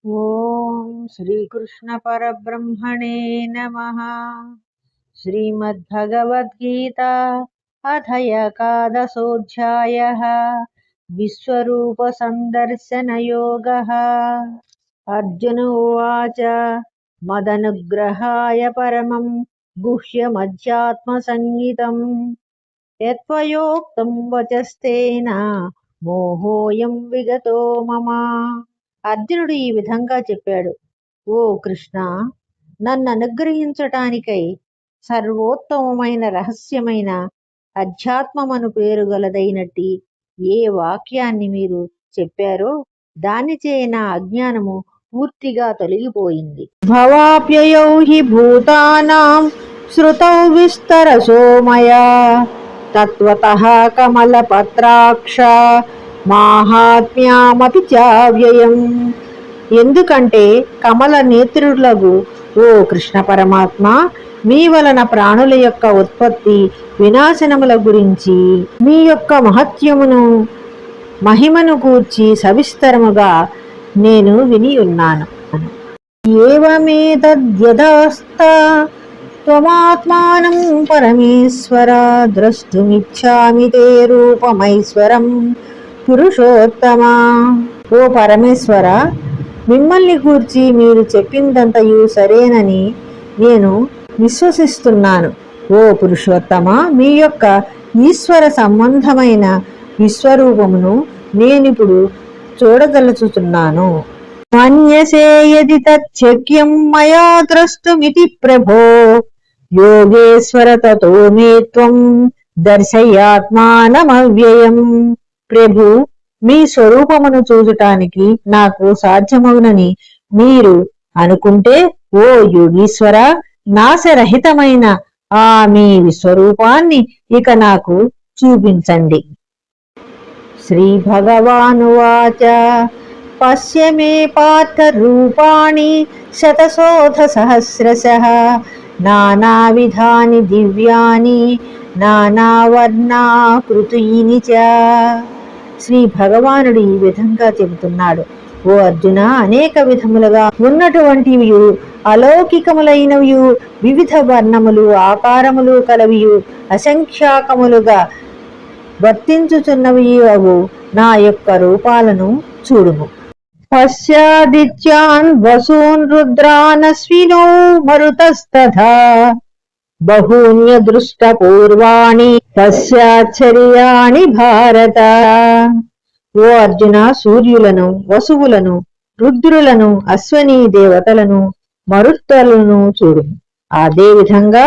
ఓం శ్రీకృష్ణ పరబ్రహ్మణే నమః. శ్రీమద్భగవద్గీత అథ ఏకాదశోऽధ్యాయः. విశ్వరూప సందర్శన యోగः. అర్జున ఉవాచ మదనుగ్రహాయ పరమం గుహ్యమధ్యాత్మ సంహితం యత్వయోక్తం వచస్తేన మోహోయం విగతో మమ. అర్జునుడు ఈ విధంగా చెప్పాడు: ఓ కృష్ణ, నన్ను అనుగ్రహించటానికై సర్వోత్తమమైన రహస్యమైన అధ్యాత్మమను పేరు గలదైనట్టి ఏ వాక్యాన్ని మీరు చెప్పారో దానిచే నా అజ్ఞానము పూర్తిగా తొలగిపోయింది. భవాప్యయౌ హి భూతానాం శ్రుతౌ విస్తరసో మయా తత్వతః కమలపత్రాక్ష మాహాత్మ్యామపి చావ్యయం. ఎందుకంటే కమల నేత్రులకు ఓ కృష్ణ పరమాత్మ, మీ వలన ప్రాణుల యొక్క ఉత్పత్తి వినాశనముల గురించి మీ యొక్క మహత్యమును మహిమను గూర్చి సవిస్తరముగా నేను విని ఉన్నాను. ఏవమేతద్యథాస్తా త్వమాత్మానం పరమేశ్వర ద్రష్టుమిచ్ఛామి తే రూపమైశ్వరం పురుషోత్తమా. ఓ పరమేశ్వర, మిమ్మల్ని గూర్చి మీరు చెప్పిందంతయు సరేనని నేను విశ్వసిస్తున్నాను. ఓ పురుషోత్తమ, మీ యొక్క ఈశ్వర సంబంధమైన విశ్వరూపమును నేనిప్పుడు చూడదలుచుతున్నాను. మన్యసే యది తచ్చక్యం మయా ద్రష్టుమితి ప్రభో యోగేశ్వర తతో మే త్వం దర్శయాత్మానమవ్యయం. ప్రభు, మీ స్వరూపమును చూడటానికి నాకు సాధ్యమవునని మీరు అనుకుంటే ఓ యోగీశ్వర, నాశరహితమైన ఆ మీ విశ్వరూపాన్ని ఇక నాకు చూపించండి. శ్రీ భగవానువాచ పశ్య మే పార్థ రూపాణి శతశోథ సహస్రశః నానావిధాని దివ్యాని నానావర్ణాకృతీని చ. శ్రీ భగవానుడు ఈ విధంగా చెబుతున్నాడు: ఓ అర్జున, అనేక విధములుగా ఉన్నటువంటివి అలౌకికములైనవి వివిధ వర్ణములు ఆకారములు కలవియు అసంఖ్యాకములుగా వర్తించుచున్నవి అవు నా యొక్క రూపాలను చూడుము. పశ్యాదిత్యాన్ వసూన్ రుద్రానశ్వినో మరుతస్తథా బహూన్యదృష్ట పూర్వాణి తస్యాశ్చర్యాణి భారత. ఓ అర్జున, సూర్యులను, వసువులను, రుద్రులను, అశ్వనీ దేవతలను, మరుత్తులను చూడు. అదే విధంగా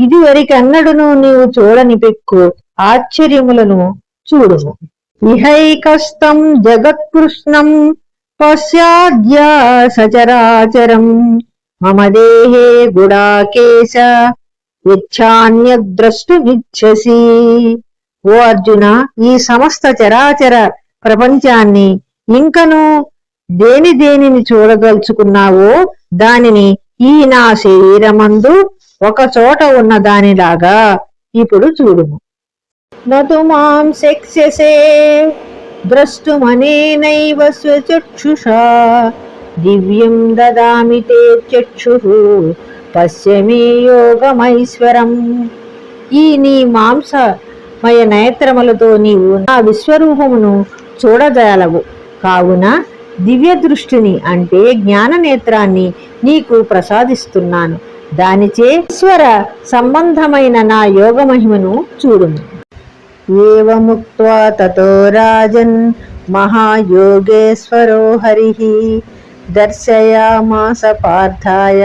ఇదివరకన్నడును నీవు చూడని పెక్కు ఆశ్చర్యములను చూడుము. ఇహైకస్తం జగత్కృష్ణం పశ్చాద్య సచరాచరం మమ దేహే గుడాకేశ యచ్ఛాన్యద్రష్టుమిచ్చసి. ఓ అర్జున, ఈ సమస్త చరాచర ప్రపంచాన్ని ఇంకను దేనిని చూడదలుచుకున్నావో దానిని ఈ నా శరీరమందు ఒక చోట ఉన్న దానిలాగా ఇప్పుడు చూడుము. నతు మాం శక్ష్యసే ద్రష్టుమనేనైవ స్వచక్షుషా దివ్యం దదామి తే చక్షుః పశ్య మే యోగమైశ్వరం. ఈ నీ మాంసమయ నేత్రములతో నీవు నా విశ్వరూపమును చూడజాలవు. కావున దివ్య దృష్టిని అంటే జ్ఞాన నేత్రాన్ని నీకు ప్రసాదిస్తున్నాను. దానిచే ఈశ్వర సంబంధమైన నా యోగ మహిమను చూడుము. ఏవముక్త్వా తతో రాజన్ మహాయోగేశ్వరో హరిః దర్శయామాస పార్థాయ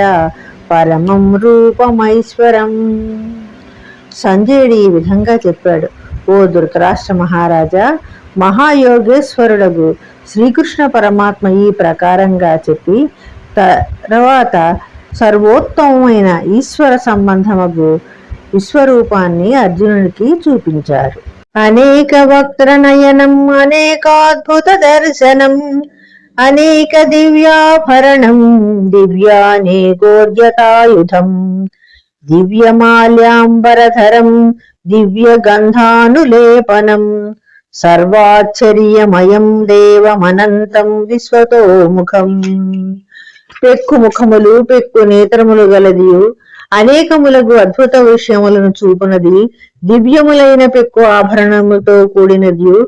పరమం రూపమైశ్వరం. సంజయుడు ఈ విధంగా చెప్పాడు: ఓ ధృతరాష్ట్ర మహారాజా, మహాయోగేశ్వరుడగు శ్రీకృష్ణ పరమాత్మ ఈ ప్రకారంగా చెప్పి తర్వాత సర్వోత్తమమైన ఈశ్వర సంబంధమగు విశ్వరూపాన్ని అర్జునుడికి చూపించారు. అనేక వక్త్రనయనం అనేకాద్భుత దర్శనం అనేక దివ్యాభరణం దివ్యానేకోద్యతాయుధం దివ్యమాల్యాంబరధరం దివ్యగంధానులేపనం సర్వాశ్చర్యమయం దేవమనంతం విశ్వతోముఖం. పెక్కు ముఖములు పెక్కు నేత్రములు గలదియు అనేకములకు అద్భుత విషయములను చూపునది, దివ్యములైన పెక్కు ఆభరణములతో కూడినదియు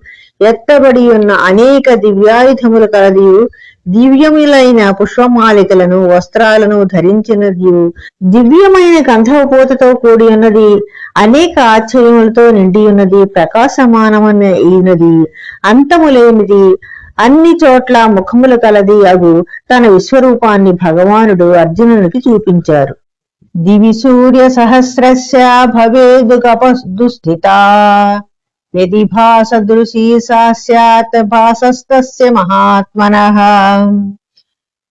ఎత్తబడి ఉన్న అనేక దివ్యాయుధములు కలదియు దివ్యములైన పుష్పమాలికలను వస్త్రాలను ధరించినదియు దివ్యమైన గంధవపూతతో కూడి ఉన్నది, అనేక ఆశ్చర్యములతో నిండి ఉన్నది, ప్రకాశమానమైనది, అంతములేనిది, అన్ని చోట్ల ముఖములు కలది అగు తన విశ్వరూపాన్ని భగవానుడు అర్జునునికి చూపించారు. దివి సూర్య సహస్రస్య భవేదు కపదుస్థిత యది భాసదృశీ సా స్యాత్ భాసస్తస్య మహాత్మనః.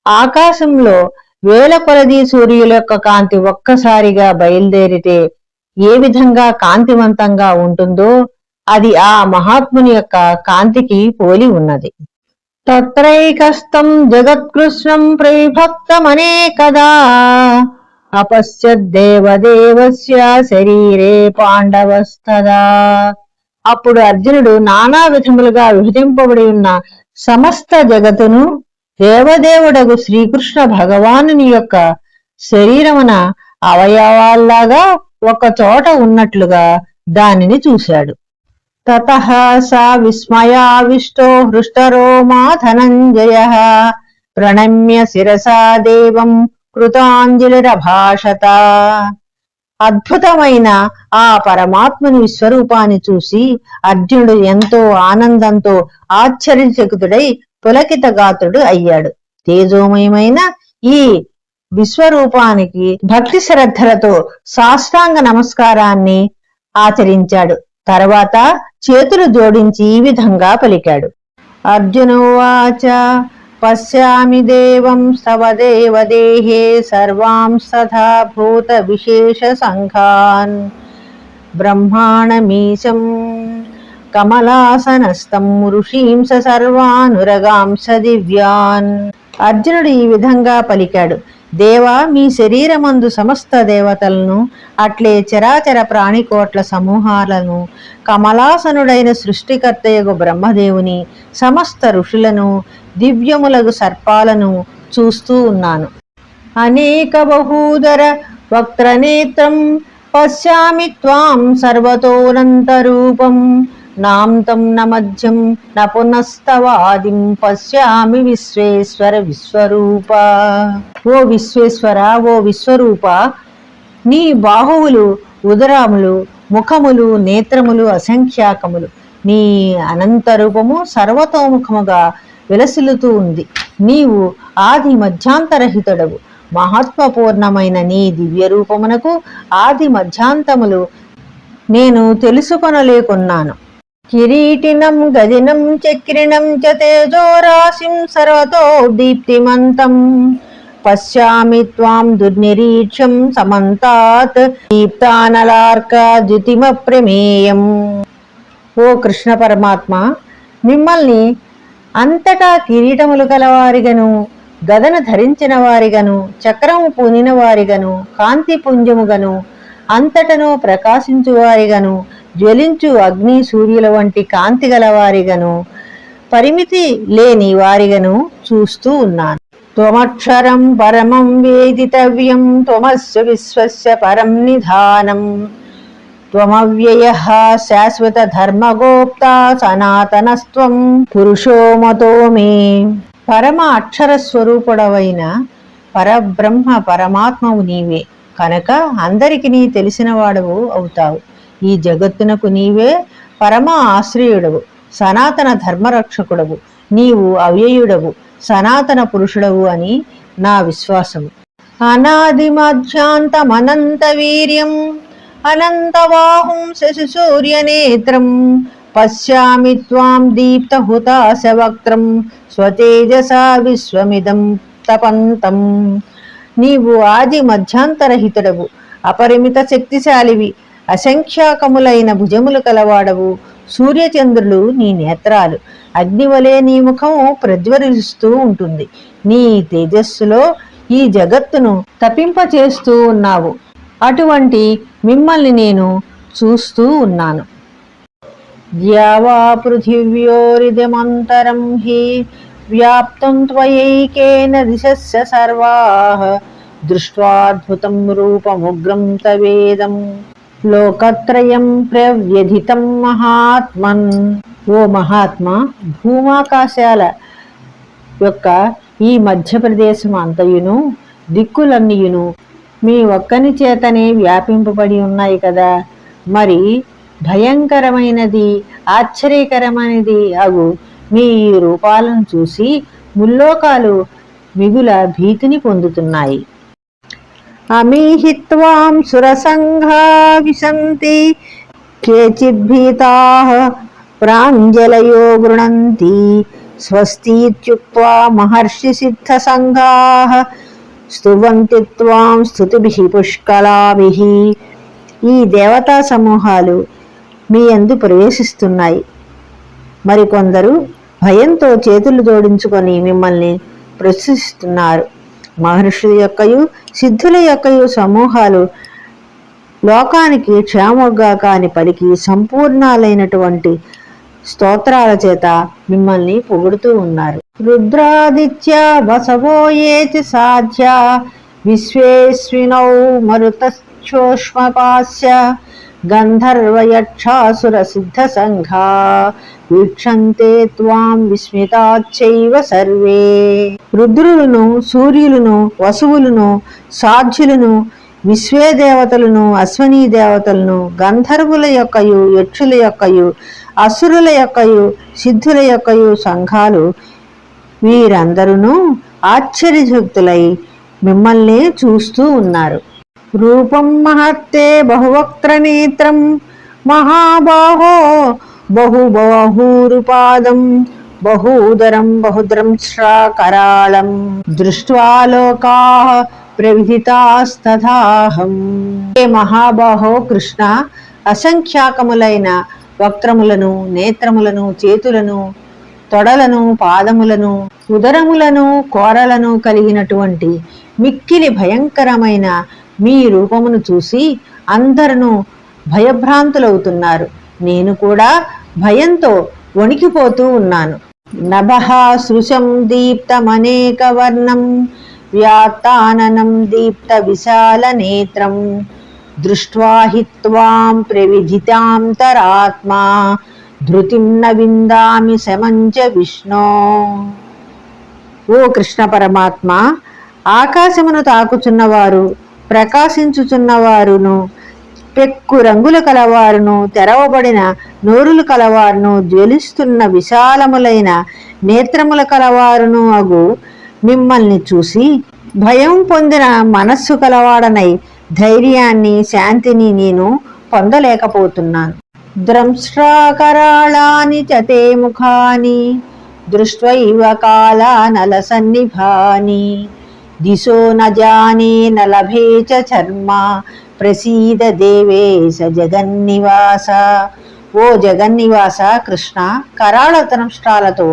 ఆకాశంలో వేల కొలది సూర్యుల యొక్క కాంతి ఒక్కసారిగా బయలుదేరితే ఏ విధంగా కాంతివంతంగా ఉంటుందో అది ఆ మహాత్ముని యొక్క కాంతికి పోలి ఉన్నది. తత్రైకస్తం జగత్కృష్ణం ప్రవిభక్తమనేకదా అపశ్యద్దేవదేవస్య శరీరే పాండవస్తదా. అప్పుడు అర్జునుడు నానా విధములుగా విభజింపబడి ఉన్న సమస్త జగతును దేవదేవుడగు శ్రీకృష్ణ భగవానుని యొక్క శరీరమున అవయవాల్లాగా ఒక చోట ఉన్నట్లుగా దానిని చూశాడు. తతః సా విస్మయావిష్టో హృష్టరోమా ధనంజయః ప్రణమ్య శిరసా దేవం కృతాంజలిరభాషత. అద్భుతమైన ఆ పరమాత్మని విశ్వరూపాన్ని చూసి అర్జునుడు ఎంతో ఆనందంతో ఆశ్చర్యచకితుడై పులకిత గాత్రుడు అయ్యాడు. తేజోమయమైన ఈ విశ్వరూపానికి భక్తి శ్రద్ధలతో సాష్టాంగ నమస్కారాన్ని ఆచరించాడు. తర్వాత చేతులు జోడించి ఈ విధంగా పలికాడు. అర్జునోవాచ పశ్యామి దేవం స్తవ దేవదేహే సర్వాంస్తథా భూత విశేష సంఘాన్ బ్రహ్మాణమీశం కమలాసనస్థం ఋషీంస సర్వానురగాంస దివ్యాన్. అర్జునుడు ఈ విధంగా పలికాడు. దేవా, మీ శరీరమందు సమస్త దేవతలను అట్లే చరాచర ప్రాణికోట్ల సమూహాలను కమలాసనుడైన సృష్టికర్తయగు బ్రహ్మదేవుని సమస్త ఋషులను దివ్యములగు సర్పాలను చూస్తూ ఉన్నాను. అనేక బహూదర వక్త్రనేత్రం పశ్యామి త్వాం సర్వతోనంతరూపం నాంతం న మధ్యం న పునస్తవాదిం పశ్యామి విశ్వేశ్వర విశ్వరూప. ఓ విశ్వేశ్వర, ఓ విశ్వరూప, నీ బాహువులు ఉదరములు ముఖములు నేత్రములు అసంఖ్యాకములు. నీ అనంత రూపము సర్వతోముఖముగా విలసిల్లుతూ ఉంది. నీవు ఆది మధ్యాంతరహితుడవు. మహాత్మపూర్ణమైన నీ దివ్య రూపమునకు ఆది మధ్యాంతములు నేను తెలుసుకొనలేకున్నాను. కిరీటినం గదినం చక్రిణం చ తేజోరాశిం సర్వతో దీప్తిమంతం పశ్యామి త్వాం దుర్నిరీక్షం సమంతాత్ దీప్తానలార్క ద్యుతిమ ప్రమేయం. ఓ కృష్ణ పరమాత్మ, మిమ్మల్ని అంతటా కిరీటములు కలవారిగను గదను ధరించిన వారిగను చక్రము పూనిన వారిగను కాంతి పుంజముగను అంతటను ప్రకాశించువారిగను జ్వలించు అగ్ని సూర్యుల వంటి కాంతి గలవారిగను పరిమితి లేని వారిగను చూస్తూ ఉన్నాను. త్వమక్షరం పరమం వేదితవ్యం త్వమస్య విశ్వస్య పరం నిధానం త్వమవ్యయః శాశ్వత ధర్మగోప్తా సనాతనస్త్వం పురుషో మతో మే. పరమ అక్షర స్వరూపుడవైన పరబ్రహ్మ పరమాత్మవు నీవే కనుక అందరికి నీ తెలిసిన వాడవు అవుతావు. ఈ జగత్తునకు నీవే పరమ ఆశ్రయుడవు, సనాతన ధర్మరక్షకుడవు. నీవు అవ్యయుడవు, సనాతన పురుషుడవు అని నా విశ్వాసము. అనాది మధ్యాంతమనంత వీర్యం అనంతబాహుం శశి సూర్యనేత్రం పశ్యామి త్వాం దీప్త హుతాశ వక్త్రం స్వతేజసా విశ్వమిదం తపంతం. నీవు ఆది మధ్యాంతరహితుడవు, అపరిమిత శక్తిశాలివి, అసంఖ్యాకములైన భుజములు కలవాడవు. సూర్యచంద్రులు నీ నేత్రాలు, అగ్నివలే నీ ముఖము ప్రజ్వరిస్తూ ఉంటుంది. నీ తేజస్సులో ఈ జగత్తును తపింపచేస్తూ ఉన్నావు. అటువంటి మిమ్మల్ని నేను చూస్తూ ఉన్నాను. ద్యావా పృథివ్యోరిదమంతరం హి వ్యాప్తం త్వయైకేన దిశస్య సర్వాః దృష్ట్వాద్భుతం రూపముగ్రం తవేదం లోకత్రయం ప్రవ్యధితం మహాత్మన్. ఓ మహాత్మా, భూమాకాశాల యొక్క ఈ మధ్యప్రదేశం అంతయును దిక్కులన్నీయును మీ ఒక్కని చేతనే వ్యాపింపబడి ఉన్నాయి కదా. మరి భయంకరమైనది ఆశ్చర్యకరమైనది అగు మీ రూపాలను చూసి ముల్లోకాలు మిగుల భీతిని పొందుతున్నాయి. అమీహిత్వాం సురసంఘా విశంతి కేచిద్భీతాః ప్రాంజలయో గృణంతి స్వస్తిత్యుక్త్వా మహర్షి సిద్ధ సంఘాః స్తువంతి త్వాం స్తుతిభిః పుష్కలాభిః. ఈ దేవతా సమూహాలు మీ యందు ప్రవేశిస్తున్నాయి. మరికొందరు భయంతో చేతులు జోడించుకొని మిమ్మల్ని ప్రశంసిస్తున్నారు. మహర్షుల యొక్కయు సిద్ధుల యొక్కయు సమూహాలు లోకానికి క్షేమగాక అని పలికి సంపూర్ణాలైనటువంటి స్తోత్రాల చేత మిమ్మల్ని పొగుడుతూ ఉన్నారు. రుద్రాదిత్య వసవో ఏతి సాధ్య విశ్వేస్వినౌ మరుతశ్చోష్మపాస్య గంధర్వయక్షాసుర సిద్ధ సంఘా వీక్షంతే త్వాం విస్మితాచ్చైవ సర్వే. రుద్రులను, సూర్యులను, వసువులను, సాధ్యులను, విశ్వే దేవతలను, అశ్వనీ దేవతలను, గంధర్వుల యొక్కయు, యక్షుల యొక్కయు, అసురుల యొక్కయు, సిద్ధుల యొక్కయు సంఘాలు వీరందరూ ఆశ్చర్యజక్తులై మిమ్మల్ని చూస్తూ ఉన్నారు. రూపం మహత్తే బహువక్త్ర నేత్రం మహాబాహో బహుబాహూరుపాదం బహూదరం బహుద్రంశ్రాకరాళం దృష్ట్వా లోకాః ప్రవిదితాస్తథాహం. హే మహాబాహో కృష్ణ, అసంఖ్యాకములైన వక్త్రములను, నేత్రములను, చేతులను, తొడలను, పాదములను, ఉదరములను, కోరలను కలిగినటువంటి మిక్కిలి భయంకరమైన మీ రూపమును చూసి అందరూ భయభ్రాంతులవుతున్నారు. నేను కూడా భయంతో వణికిపోతూ ఉన్నాను. నభః సృశం దీప్తమనేక వర్ణం వ్యాత్తాననం దీప్త విశాల నేత్రం దృష్ట్వా హి త్వాం ప్రవిదితాంతరాత్మా ధృతిం న విందామి శమంచ విష్ణో. ఓ కృష్ణ పరమాత్మ, ఆకాశమును తాకుచున్నవారు, ప్రకాశించుచున్నవారును, పెక్కు రంగుల కలవారును, తెరవబడిన నోరులు కలవారును, జ్వలిస్తున్న విశాలములైన నేత్రముల కలవారును అగు మిమ్మల్ని చూసి భయం పొందిన మనస్సు కలవాడనై ధైర్యాన్ని, శాంతిని నేను పొందలేకపోతున్నాను. ద్రంష్ట్రాకరాళాని చ తే ముఖాని దృష్ట్వైవ కాలానలసన్నిభాని దిశో న జానే న లభే చ చర్మ ప్రసీద దేవేశ జగన్నివాస. ఓ జగన్నివాస కృష్ణ, కరాళ దంష్ట్రాలతో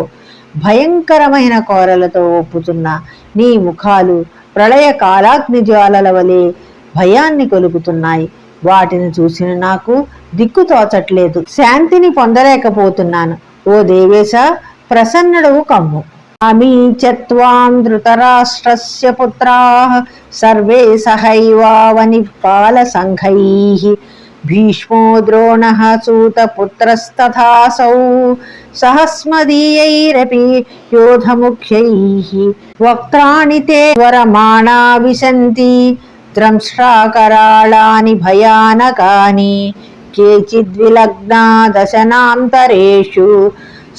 భయంకరమైన కోరలతో ఒప్పుతున్న నీ ముఖాలు ప్రళయ కాలాగ్ని జ్వాలల వలె భయాన్ని కొలుపుతున్నాయి. వాటిని చూసిన నాకు దిక్కు తోచట్లేదు, శాంతిని పొందలేకపోతున్నాను. ఓ దేవేశ, ప్రసన్నుడవు కమ్ము. అమీచత్వాం ధృతరాష్ట్రస్య పుత్రాః సర్వే సహైవావనిపాల సంఘైః భీష్మో ద్రోణః సూతపుత్రస్తథాసౌ సహస్మదీయైరపి యోధముఖ్యైః వక్త్రాణి తే వరమాణా విశంతి ద్రంష్ట్రాకరాళాని భయానకాని కేచిద్విలగ్నా దశనాంతరేషు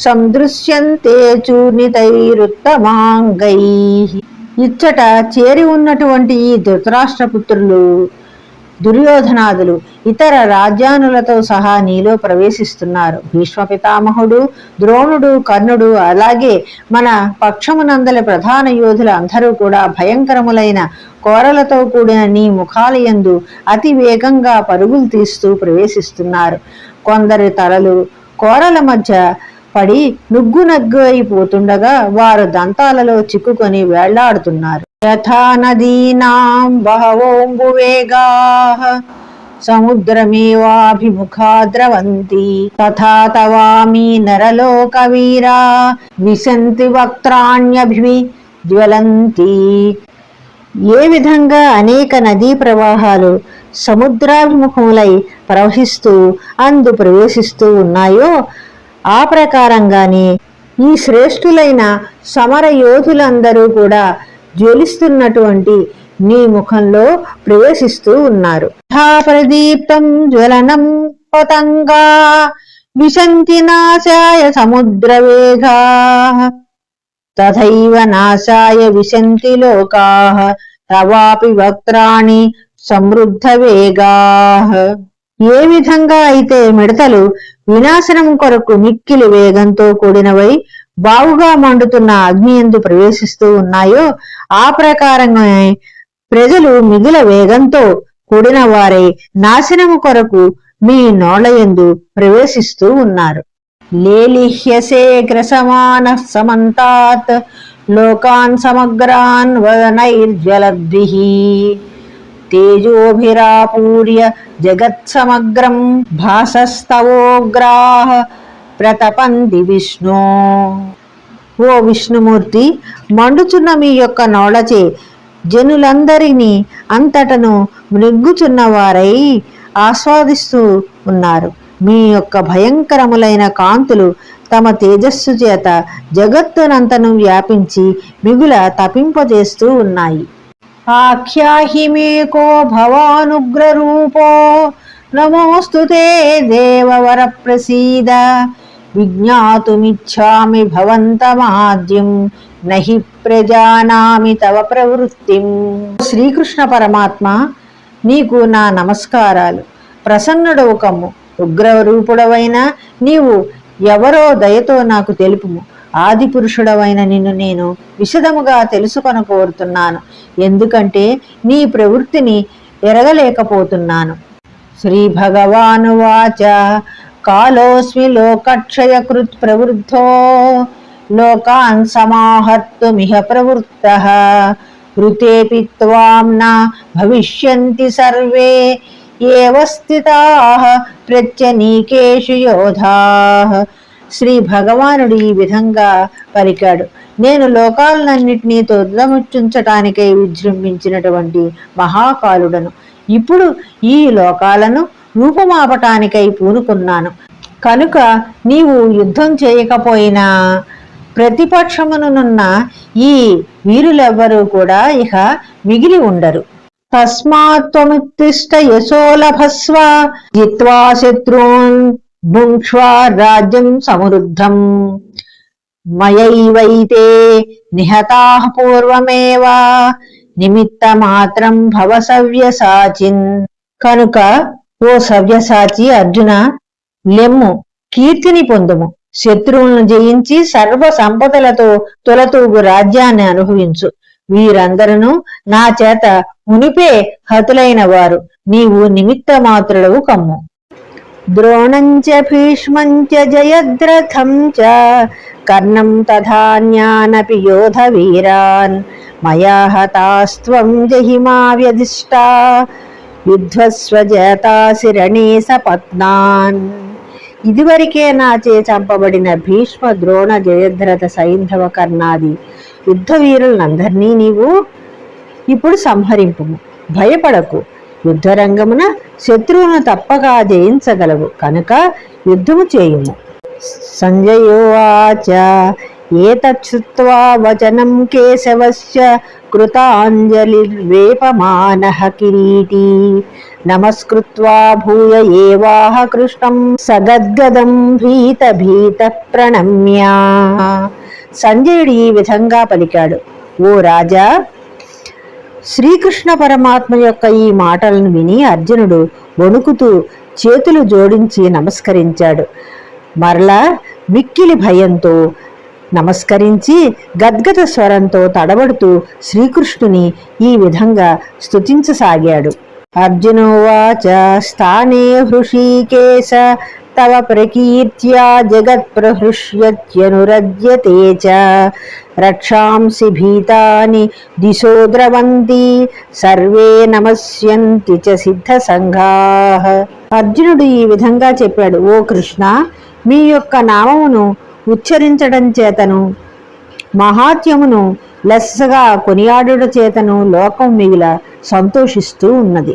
సందృశ్యంతే చూర్ణితైరుత్తమాంగైః. ఇచ్చట చేరి ఉన్నటువంటి ఈ ధృతరాష్ట్రపుత్రులు, దుర్యోధనాదులు ఇతర రాజ్యానులతో సహా నీలో ప్రవేశిస్తున్నారు. భీష్మ పితామహుడు, ద్రోణుడు, కర్ణుడు, అలాగే మన పక్షమునందలి ప్రధాన యోధులు అందరూ కూడా భయంకరములైన కోరలతో కూడిన నీ ముఖాలయందు అతి వేగంగా పరుగులు తీస్తూ ప్రవేశిస్తున్నారు. కొందరి తలలు కోరల మధ్య పడి నుగ్గు అయిపోతుండగా వారు దంతాలలో చిక్కుకొని వేళ్లాడుతున్నారు. యథా నదీనాం బహవోంబువేగాః సముద్రమేవాభిముఖా ద్రవంతి తథా తవామి నరలోకవీరా విశంతి వక్త్రాణ్యభిజ్వలంతి. ఏ విధంగా అనేక నదీ ప్రవాహాలు సముద్రాభిముఖములై ప్రవహిస్తూ అందు ప్రవేశిస్తూ ఉన్నాయో ఆ ప్రకారంగానే ఈ శ్రేష్ఠులైన సమర యోధులందరూ కూడా జ్వలిస్తున్నటువంటి నీ ముఖంలో ప్రవేశిస్తూ ఉన్నారు. ప్రదీప్తం జ్వలనం పతంగా విశంతి నాశాయ సముద్రవేగా తథైవ నాశాయ విశంతి లోకాః తవాపి వక్త్రాణి సమృద్ధ వేగాః. ఏ విధంగా అయితే మిడతలు వినాశనం కొరకు మిక్కిలి వేగంతో కూడినవై బావుగా మండుతున్న అగ్నియందు ప్రవేశిస్తూ ఉన్నాయో ఆ ప్రకారంగా ప్రజలు మిగుల వేగంతో కూడిన వారై నాశనము కొరకు మీ నోళ్లయందు ప్రవేశిస్తూ ఉన్నారు. లేలిహ్యసే గ్రసమానః సమంతాత్ లోకాన్ సమగ్రాన్ వదనైర్జ్వలద్భిః తేజోభిరాపూర్య జగత్సమగ్రం భాసస్తవోగ్రాః ప్రతపంతి విష్ణు. ఓ విష్ణుమూర్తి, మండుచున్న మీ యొక్క నోళ్లచే జనులందరినీ అంతటను మృగ్గుచున్న వారై ఆస్వాదిస్తూ ఉన్నారు. మీ యొక్క భయంకరములైన కాంతులు తమ తేజస్సు చేత జగత్తునంతను వ్యాపించి మిగుల తపింపజేస్తూ ఉన్నాయి. ఆఖ్యాహి మేకో భవానుగ్రరూపో నమోస్తుతే దేవవర ప్రసీద విజ్ఞాతుమిచ్ఛామి భవంతమాద్యం నహి ప్రజానామి తవ ప్రవృత్తిం. శ్రీకృష్ణ పరమాత్మ, నీకు నా నమస్కారాలు. ప్రసన్నుడవు కమ్ము. ఉగ్రరూపుడవైన నీవు ఎవరో దయతో నాకు తెలుపుము. ఆది పురుషుడవైన నిన్ను నేను విశదముగా తెలుసుకొన కోరుతున్నాను, ఎందుకంటే నీ ప్రవృత్తిని ఎరగలేకపోతున్నాను. శ్రీ భగవానువాచ కాలోస్మి లోకక్షయకృత్ ప్రవృద్ధో లోకాన్ సమాహర్తుమిహ ప్రవృత్తః ఋతేపి త్వాం న భవిష్యంతి సర్వే ఏవ స్థితాః ప్రత్యనీకేషు యోధాః. శ్రీ భగవానుడు ఈ విధంగా పలికాడు. నేను లోకాలన్నింటినీ తొదముచ్చుంచటానికై విజృంభించినటువంటి మహాకాలుడను. ఇప్పుడు ఈ లోకాలను రూపమాపటానికై పూనుకున్నాను. కనుక నీవు యుద్ధం చేయకపోయినా ప్రతిపక్షమునున్న ఈ వీరులెవ్వరూ కూడా ఇక మిగిలి ఉండరు. తస్మాత్ త్వముత్తిష్ట యశోలభస్వ జిత్వా శత్రూన్ భుంక్ష్వ రాజ్యం సమృద్ధం మయైవైతే నిహతాః పూర్వమేవ నిమిత్త మాత్రం భవ సవ్యసాచిన్. కనుక ఓ సవ్యసాచి అర్జున, లెమ్ము, కీర్తిని పొందుము. శత్రువులను జయించి సర్వ సంపదలతో తొలతూగు రాజ్యాన్ని అనుభవించు. వీరందరూ నా చేత మునిపే హతులైన వారు. నీవు నిమిత్త మాత్రుడవు కమ్ము. ద్రోణంచ భీష్మంచ జయద్రథం చ కర్ణం తథాన్యానపి యోధ వీరాన్ మయా హతాస్త్వం జహిమా వ్యధిష్టా యుద్ధస్వ జేతాసి రణే సపత్నాన్. ఇదివరకే నాచే చంపబడిన భీష్మ, ద్రోణ, జయద్రథ, సైంధవ, కర్ణాది యుద్ధ వీరులందరినీ నీవు ఇప్పుడు సంహరింపుము. భయపడకు. యుద్ధరంగమున శత్రువును తప్పగా జయించగలవు కనుక యుద్ధము చేయుము. సంజయోవాచ ఏతచ్చుత్వా వచనం కేశవస్య కృతాంజలిర్వేపమానః కిరీటీ నమస్కృత్వా భూయ ఏవాహ కృష్ణం సగద్గదం భీత భీత ప్రణమ్య. సంజయుడు ఈ విధంగా పలికాడు. ఓ రాజా, శ్రీకృష్ణ పరమాత్మ యొక్క ఈ మాటలను విని అర్జునుడు వణుకుతూ చేతులు జోడించి నమస్కరించాడు. మరలా మిక్కిలి భయంతో నమస్కరించి గద్గద స్వరంతో తడబడుతూ శ్రీకృష్ణుని ఈ విధంగా స్తుతించసాగాడు. అర్జునోవాచ స్థానే హృషీకేశ తవ ప్రకీర్త్యా జగత్ప్రహృష్యత్యనురజ్యతే చ రక్షాంసి భీతాని దిశో ద్రవంతి సర్వే నమస్యంతి చ సిద్ధ సంఘాః. అర్జునుడు ఈ విధంగా చెప్పాడు, ఓ కృష్ణ, మీ యొక్క నామమును ఉచ్చరించడం చేతను మహాత్యమును లెస్సగా కొనియాడుట చేతను లోకం మిగిల సంతోషిస్తూ ఉన్నది,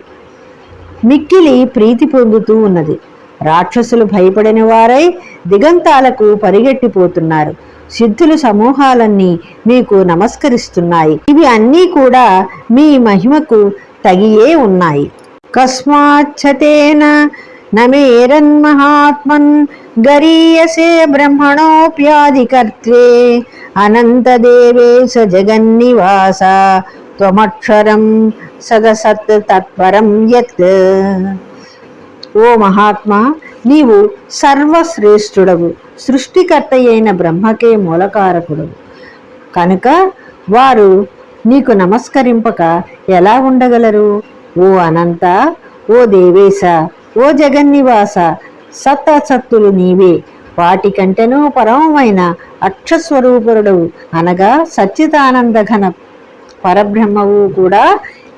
మిక్కిలి ప్రీతి పొందుతూ ఉన్నది. రాక్షసులు భయపడిన వారై దిగంతాలకు పరిగెట్టిపోతున్నారు. సిద్ధుల సమూహాలన్నీ మీకు నమస్కరిస్తున్నాయి. ఇవి అన్నీ కూడా మీ మహిమకు తగియే ఉన్నాయి. కస్మాచ్చతేన నమేరన్మహాత్మన్ గరీయసే బ్రహ్మణోప్యాధికర్త్రే అనంతదేవేశ జగన్నివాస త్వమక్షరం సదసత్ తత్పరం యత్. ఓ మహాత్మా, నీవు సర్వశ్రేష్ఠుడవు, సృష్టికర్త అయిన బ్రహ్మకే మూలకారకుడవు కనుక వారు నీకు నమస్కరింపక ఎలా ఉండగలరు? ఓ అనంత, ఓ దేవేశ, ఓ జగన్నివాస, సత్తసత్తులు నీవే, వాటికంటేనూ పరమమైన అక్షస్వరూపుడవు అనగా సచ్చిదానంద ఘన పరబ్రహ్మవు కూడా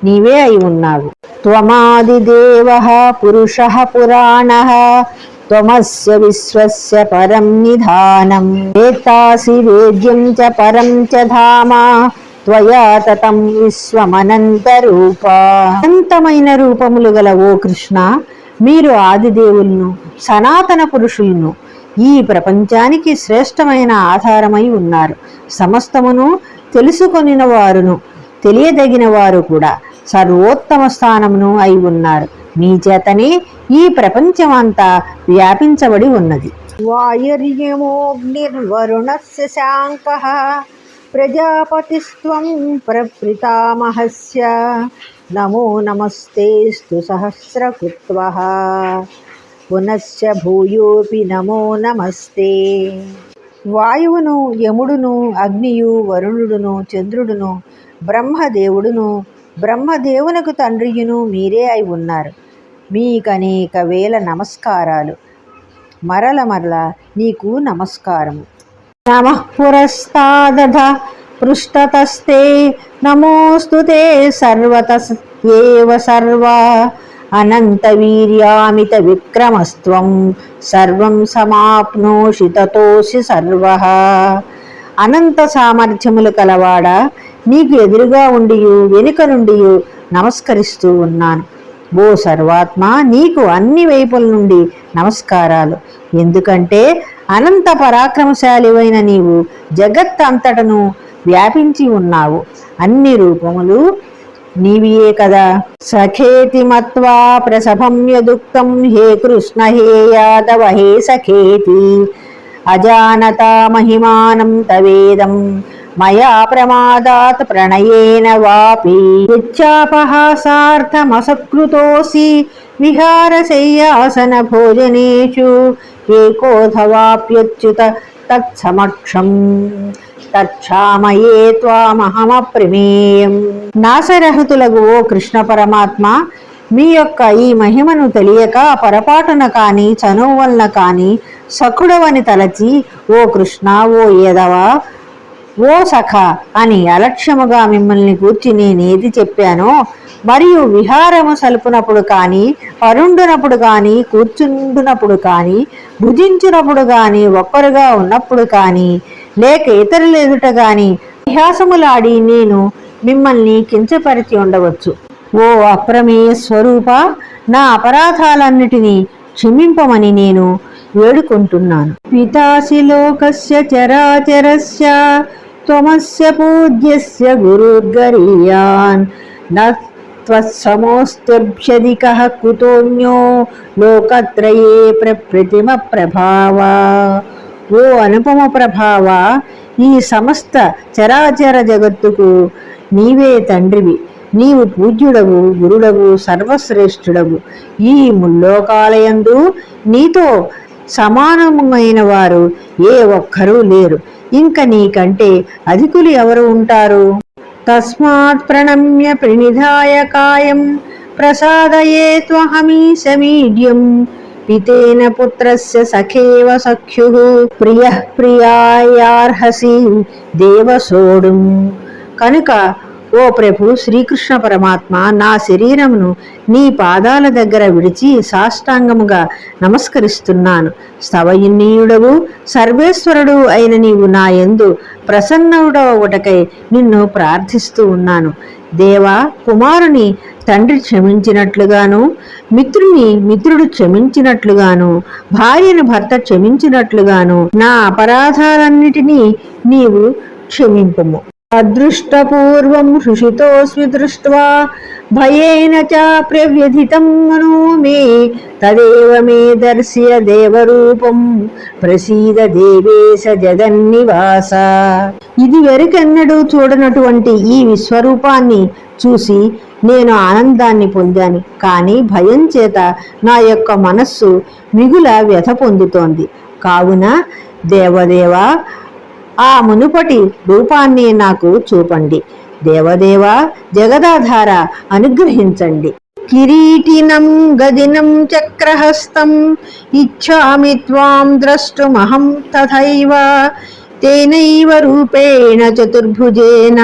నీవే అయి ఉన్నావు. త్వమాదిదేవః పురుషః పురాణః త్వమస్య విశ్వస్య పరం నిధానం ఏతాసి వేద్యం చ పరం చ ధామ త్వయా తతం విశ్వమనంత రూప. అనంతమైన రూపములు గల ఓ కృష్ణ, మీరు ఆదిదేవులను, సనాతన పురుషులను, ఈ ప్రపంచానికి శ్రేష్టమైన ఆధారమై ఉన్నారు. సమస్తమును తెలుసుకొనిన వారును తెలియదగిన వారు కూడా సర్వోత్తమ స్థానమును అయి ఉన్నారు. మీ చేతనే ఈ ప్రపంచమంతా వ్యాపించబడి ఉన్నది. వాయుర్యమోగ్నిర్వరుణస్య శాంకః ప్రజాపతిస్త్వం ప్రపితామహస్య నమో నమస్తేస్తు సహస్రకృత్వః పునశ్చ భూయోపి నమో నమస్తే. వాయువును, యముడును, అగ్నియు, వరుణుడును, చంద్రుడును, బ్రహ్మదేవుడును, బ్రహ్మదేవునకు తండ్రియును మీరే అయి ఉన్నారు. మీకనేక వేల నమస్కారాలు. మరల నీకు నమస్కారము. నమః పురస్తాదధ పృష్ఠతస్తే నమోస్తుతే సర్వతః ఏవ సర్వా అనంత వీర్యామిత విక్రమస్త్వం సర్వం సమాప్నోషి తతోసి సర్వః. అనంత సామర్థ్యములు కలవాడా, నీకు ఎదురుగా ఉండియు వెనుక నుండి నమస్కరిస్తూ ఉన్నాను. ఓ సర్వాత్మ, నీకు అన్ని వైపుల నుండి నమస్కారాలు. ఎందుకంటే అనంత పరాక్రమశాలివైన నీవు జగత్ అంతటను వ్యాపించి ఉన్నావు. అన్ని రూపములు నీవియే కదా. సఖేతి మత్వా ప్రసభం యదుక్తం హే కృష్ణ హే యాదవ హే సఖేతి అజానతా మహిమానం తవేదం మయా ప్రమాదాత్ ప్రణయేన వాపి ఇచ్ఛాపహాసార్థమసకృతోసి విహారశయ్యాసన భోజనేషు ఏకోధవాప్యచ్యుత తత్సమక్షం తక్షామయే త్వామహమప్రమేయం. నాశరహితులకు ఓ కృష్ణ పరమాత్మ, మీ యొక్క ఈ మహిమను తెలియక పొరపాటున కాని చనువు వలన కాని సఖుడవని తలచి ఓ కృష్ణ, ఓ యాదవ, ఓ సఖ అని అలక్ష్యముగా మిమ్మల్ని గూర్చి నేనేది చెప్పానో, మరియు విహారము సలుపునప్పుడు కానీ, పరుండునప్పుడు కానీ, కూర్చుండునప్పుడు కానీ, భుజించునప్పుడు కానీ, ఒక్కరుగా ఉన్నప్పుడు కానీ, లేక ఇతరుల ఎదుట కానీ అభ్యాసములాడి నేను మిమ్మల్ని కించపరిచి ఉండవచ్చు. ఓ అప్రమేయ స్వరూప, నా అపరాధాలన్నిటినీ క్షమింపమని నేను వేడుకుంటున్నాను. పితాసి లోకస్య చరాచరస్య త్వమస్య పూజ్యస్య గురుర్గరీయాన్ నత్వత్సమోస్త్యభ్యధికః కుతోన్యో లోకత్రయే ప్రప్రతిమ ప్రభావ. ఓ అనుపమ ప్రభావ, ఈ సమస్త చరాచర జగత్తుకు నీవే తండ్రివి. నీవు పూజ్యుడవు, గురుడవు, సర్వశ్రేష్ఠుడవు. ఈ ముల్లోకాలయందు నీతో సమానమైన వారు ఏ ఒక్కరూ లేరు. ఇంక నీకంటే అధికులు ఎవరు ఉంటారు? తస్మాత్ ప్రణమ్య ప్రణిధాయ కాయం ప్రసాదయే త్వహమీశమీడ్యం పితేన పుత్రస్య సఖేవ సఖ్యుః ప్రియః ప్రియాయార్హసి దేవసోడుం. కనుక ఓ ప్రభు శ్రీకృష్ణ పరమాత్మ, నా శరీరమును నీ పాదాల దగ్గర విడిచి సాష్టాంగముగా నమస్కరిస్తున్నాను. స్తవయున్నీయుడవు సర్వేశ్వరుడు అయిన నీవు నా యందు ప్రసన్నుడవటకై నిన్ను ప్రార్థిస్తూ ఉన్నాను. దేవా, కుమారుని తండ్రి క్షమించినట్లుగాను, మిత్రుని మిత్రుడు క్షమించినట్లుగాను, భార్యను భర్త క్షమించినట్లుగాను నా అపరాధాలన్నిటినీ నీవు క్షమింపుము. అదృష్టపూర్వం హృషితోస్మి దృష్ట్వా భయేన చ ప్రవ్యధితం మనో మే తదేవ మే దర్శయ దేవరూపం ప్రసీద దేవేశ జగన్నివాస. ఇది వెరుకెన్నడూ చూడనటువంటి ఈ విశ్వరూపాన్ని చూసి నేను ఆనందాన్ని పొందాను. కానీ భయం చేత నా యొక్క మనస్సు మిగుల వ్యథ పొందుతోంది. కావున దేవదేవా, ఆ మునుపటి రూపాన్ని నాకు చూపండి. దేవదేవా, జగదాధార, అనుగ్రహించండి. కిరీటినం గదినం చక్రహస్తం ఇచ్ఛామి త్వాం ద్రష్టుమహం తథైవ తేనైవ రూపేణ చతుర్భుజేన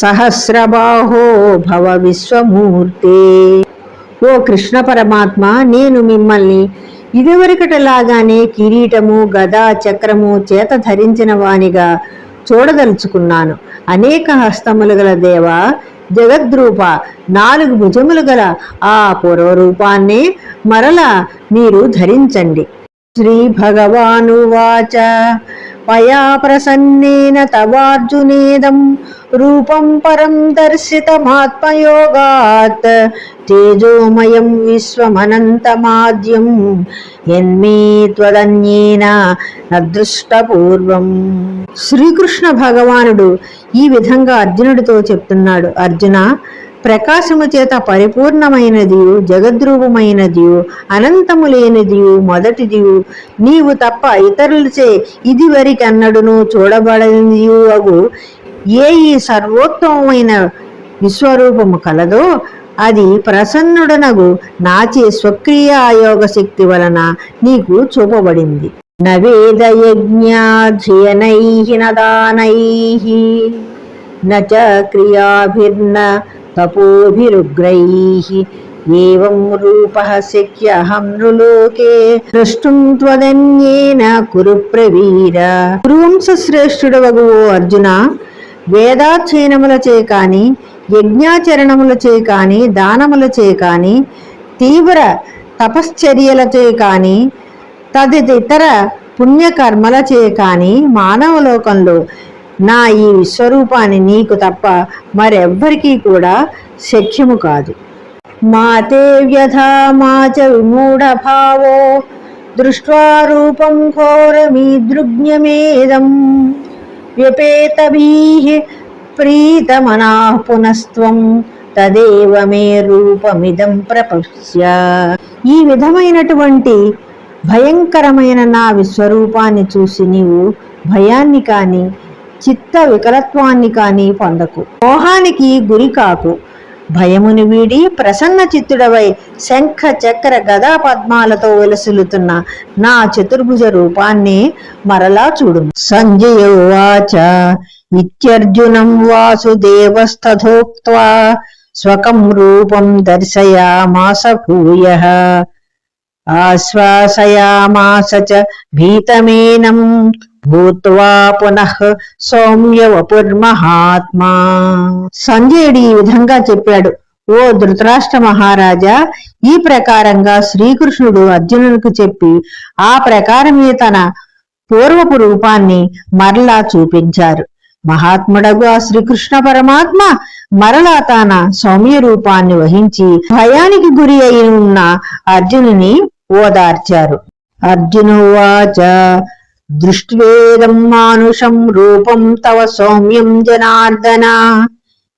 సహస్రబాహో భవ విశ్వమూర్తే. ఓ కృష్ణ పరమాత్మ, నేను మిమ్మల్ని ఇదివరకటలాగానే కిరీటము గదా చక్రము చేత ధరించిన వానిగా చూడదలుచుకున్నాను. అనేక హస్తములు గల దేవా, జగద్రూప, 4 భుజములు గల ఆ పూర్వరూపాన్నే మరలా మీరు ధరించండి. శ్రీ భగవానువాచ పయా ప్రసన్నేన తవార్జునేదం రూపం పరం దర్శితమాత్మయోగాత్ తేజోమయం విశ్వమనంతమాద్యం యన్మే త్వదన్యేన నదృష్టపూర్వం. శ్రీకృష్ణ భగవానుడు ఈ విధంగా అర్జునుడితో చెప్తున్నాడు. అర్జున, ప్రకాశము చేత పరిపూర్ణమైనదియు జగద్రూపమైనదియు అనంతము లేనిదియు మొదటిదియు నీవు తప్ప ఇతరులచే ఇదివరకన్నడును చూడబడనిదియు అగు ఏ ఈ సర్వోత్తమమైన విశ్వరూపము కలదో అది ప్రసన్నుడనగు నాచే స్వక్రియ ఆయోగ శక్తి వలన నీకు చూపబడింది. నవేద యజ్ఞాధ్యయనైః నదానైః నచ క్రియాభిర్న తపోభిరుగ్రైః ఏవం రూపః శక్యహం నృలోకే ద్రష్టుం త్వదన్యేన కురు ప్రవీర. కురువంశ శ్రేష్ఠుడవగు ఓ అర్జున, వేదాధ్యయనములచే కాని, యజ్ఞాచరణములచే కాని, దానములచే కాని, తీవ్ర తపశ్చర్యలచే కాని, తదితర పుణ్యకర్మలచే కాని మానవలోకంలో నా ఈ విశ్వరూపాన్ని నీకు తప్ప మరెవ్వరికీ కూడా శక్యము కాదు. మాతే వ్యథా మాచ విమూఢభావో దృష్ట్వా రూపం ఘోరమీదృగ్జ్ఞమేదం వ్యపేతభీః ప్రీతమనాః పునస్త్వం తదేవ మే రూపమిదం ప్రపశ్య. ఈ విధమైనటువంటి భయంకరమైన నా విశ్వరూపాన్ని చూసి నీవు భయాన్ని కాని చిత్త వికలత్వాన్ని కాని పొందకు. మోహానికి గురి కాకు. భయమును వీడి ప్రసన్న చిత్తుడవై శంఖ చక్ర గదా పద్మాలతో వెలసిల్లుతున్న నా చతుర్భుజ రూపాన్ని మరలా చూడు. సంజయ ఉవాచ ఇత్యర్జునం వాసుదేవస్తథోక్త్వా స్వకం రూపం దర్శయామాస భూయః ఆశ్వాసయామాస చ భీతమేనం భూత్వా పునః సౌమ్య వపుర్మహాత్మా. సంజయుడు ఈ విధంగా చెప్పాడు. ఓ ధృతరాష్ట్ర మహారాజా, ఈ ప్రకారంగా శ్రీకృష్ణుడు అర్జునునికి చెప్పి ఆ ప్రకారమే తన పూర్వపు రూపాన్ని మరలా చూపించారు. మహాత్ముడగు ఆ శ్రీకృష్ణ పరమాత్మ మరలా తన సౌమ్య రూపాన్ని వహించి భయానికి గురి అయి ఉన్న అర్జునుని ఓదార్చారు. అర్జునువాచ దృష్ట్వేదం మానుషం రూపం తవ సౌమ్యం జనార్దన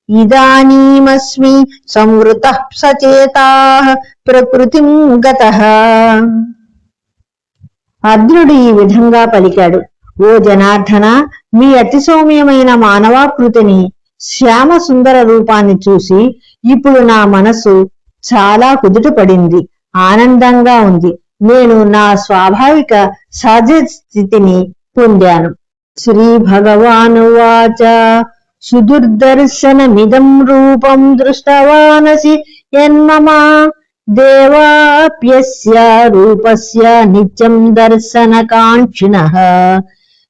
ఇదానీమస్మి సంవృతః సచేతాః ప్రకృతిం గతః. అర్జునుడు ఈ విధంగా పలికాడు. ఓ జనార్దన, మీ అతి సౌమ్యమైన మానవాకృతిని, శ్యామ సుందర రూపాన్ని చూసి ఇప్పుడు నా మనసు చాలా కుదుట పడింది, ఆనందంగా ఉంది. నేను నా స్వాభావిక సహజ స్థితిని పొందాను. శ్రీ భగవానువాచ సుదుర్దర్శనమిదం రూపం దృష్టవానసి యన్మమ దేవాప్యస్య రూపస్య నిత్యం దర్శనకాంక్షిణః.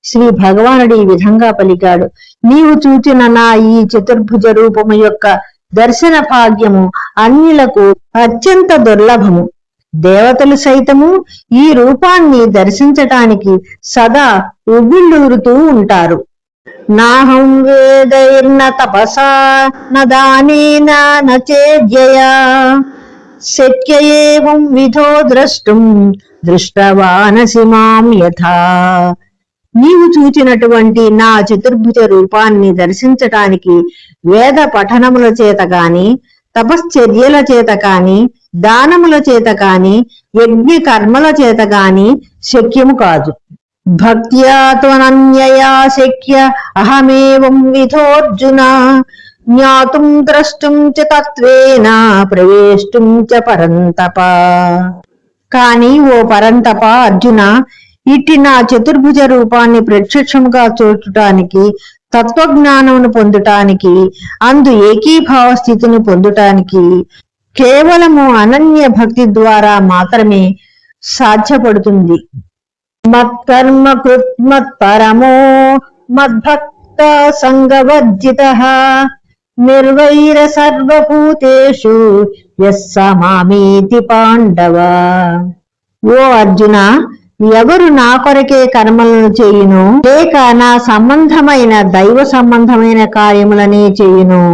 శ్రీ భగవానుడు ఈ విధంగా పలికాడు, నీవు చూచిన నా ఈ చతుర్భుజ రూపము యొక్క దర్శన భాగ్యము అన్యులకు అత్యంత దుర్లభము. దేవతలు సైతము ఈ రూపాన్ని దర్శించటానికి సదా ఉవ్విళ్ళూరుతూ ఉంటారు. నాహం వేదైర్న తపసా న దానేన న చేద్యయా శక్య ఏవం విధో ద్రష్టుం దృష్టవానసి మాం యథా. నీవు చూచినటువంటి నా చతుర్భుజ రూపాన్ని దర్శించటానికి వేద పఠనముల చేత కాని, తపశ్చర్యల చేత కాని, దానముల చేత కాని, యజ్ఞ కర్మల చేత కాని శక్యము కాదు. భక్త్యా త్వనన్యయా శక్య అహమేవం విధోర్జున జ్ఞాతుం ద్రష్టుం చ తత్వేన ప్రవేష్టుం చ పరంతప. కాని ఓ పరంతప అర్జున, ఇట్టి నా చతుర్భుజ రూపాన్ని ప్రత్యక్షముగా చూడటానికి, తత్వజ్ఞానమును పొందుటానికి, అందు ఏకీభావ స్థితిని పొందుటానికి కేవలము అనన్య భక్తి ద్వారా మాత్రమే సాధ్యపడుతుంది. మత్కర్మ కృత్మత్పరమో మద్భక్త సంగవర్జితః నిర్వైర సర్వభూతేషు యస్స మామేతి పాండవ. ఓ అర్జున, ఎవరు నా కొరకే కర్మలను చేయును, లేక నా సంబంధమైన దైవ సంబంధమైన కార్యములనే చేయును,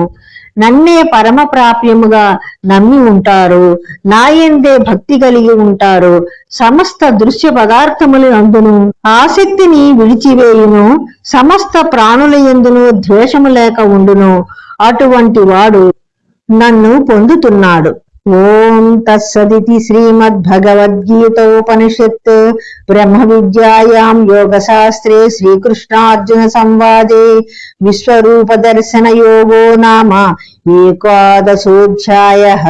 నన్నే పరమ ప్రాప్యముగా నమ్మి ఉంటారు, నాయందే భక్తి కలిగి ఉంటారు, సమస్త దృశ్య పదార్థముల యందును ఆసక్తిని విడిచివేయును, సమస్త ప్రాణుల యందును ద్వేషము లేక ఉండును, అటువంటి వాడు నన్ను పొందుతున్నాడు. ఓం తత్సదితి శ్రీమద్భగవద్గీతోపనిషత్ బ్రహ్మ విద్యాయాం యోగశాస్త్రే శ్రీకృష్ణార్జున సంవాదే విశ్వరూప దర్శన యోగో నామ ఏకాదశోధ్యాయః.